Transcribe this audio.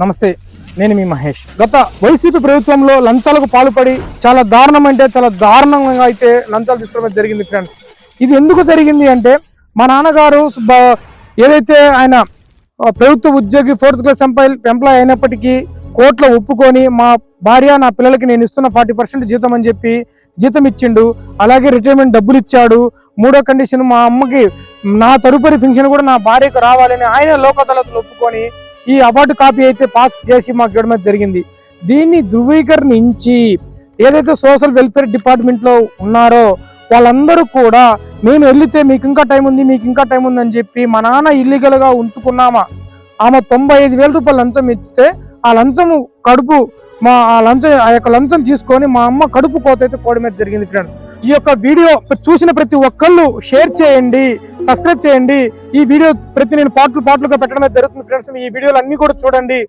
నమస్తే, నేను మీ మహేష్. గత వైసీపీ ప్రభుత్వంలో లంచాలకు పాల్పడి చాలా దారుణం అంటే చాలా దారుణంగా అయితే లంచాలు తీసుకోవడం జరిగింది ఫ్రెండ్స్. ఇది ఎందుకు జరిగింది అంటే మా నాన్నగారు ఏదైతే ఆయన ప్రభుత్వ ఉద్యోగి 4th క్లాస్ ఎంప్లాయ్ అయినప్పటికీ కోర్టులో ఒప్పుకొని మా భార్య నా పిల్లలకి నేను ఇస్తున్న 40% జీతం అని చెప్పి జీతం ఇచ్చిండు. అలాగే రిటైర్మెంట్ డబ్బులు ఇచ్చాడు. మూడో కండిషన్, మా అమ్మకి నా తదుపరి ఫంక్షన్ కూడా నా భార్యకు రావాలని ఆయన లోక్ అదాలత్లో ఒప్పుకొని ఈ అవార్డు కాపీ అయితే పాస్ చేసి మాకు ఇవ్వడం జరిగింది. దీన్ని ధృవీకరించి ఏదైతే సోషల్ వెల్ఫేర్ డిపార్ట్మెంట్లో ఉన్నారో వాళ్ళందరూ కూడా మేము వెళితే మీకు ఇంకా టైం ఉంది అని చెప్పి మా నాన్న ఇల్లీగల్గా ఉంచుకున్నామా ఆమె 95,000 రూపాయలు లంచం ఇస్తే ఆ లంచము కడుపు ఆ యొక్క లంచం తీసుకొని మా అమ్మ కడుపు కోత అయితే కోవడం జరిగింది ఫ్రెండ్స్. ఈ యొక్క వీడియో చూసిన ప్రతి ఒక్కళ్ళు షేర్ చేయండి, సబ్స్క్రైబ్ చేయండి. ఈ వీడియో నేను పార్ట్లుగా పెట్టడం జరుగుతుంది ఫ్రెండ్స్. ఈ వీడియోలు అన్ని కూడా చూడండి.